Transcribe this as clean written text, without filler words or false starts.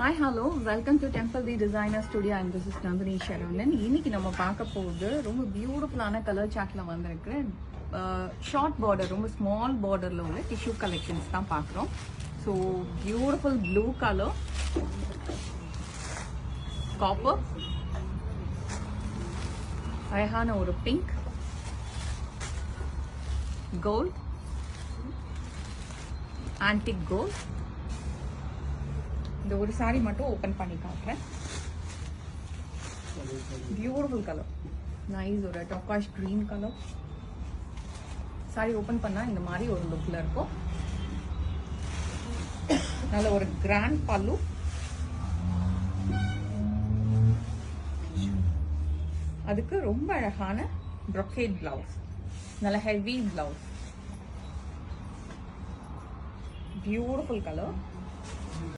Hi, hello. Welcome to Temple the Designer Studio and this is Nandini Sharonan. இன்னைக்கு நம்ம பார்க்க போகுது ரொம்ப பியூட்டிஃபுல்லான கலர் சார்ட்ல வந்திருக்கு. ஷார்ட் பார்டர் ரொம்ப ஸ்மால் பார்டர்ல உள்ள டிஷ்யூ கலெக்ஷன்ஸ் தான் பார்க்குறோம். So beautiful blue colour, copper, அழகான ஒரு பிங்க், கோல்ட், ஆன்டிக் கோல்ட். இந்த ஒரு சாரி மட்டும் ஓபன் பண்ணி காட்டுறேன். பியூட்டிஃபுல் கலர், நைஸ் ஒரு டொக்காஷ் கிரீன் கலர். சாரி ஓபன் பண்ணா இந்த மாதிரி ஒரு லுக்ல இருக்கும். நல்ல ஒரு கிராண்ட் பல்லு, அதுக்கு ரொம்ப அழகான brocade பிளவுஸ், நல்ல ஹெவி பிளவுஸ், பியூட்டிஃபுல் கலர்.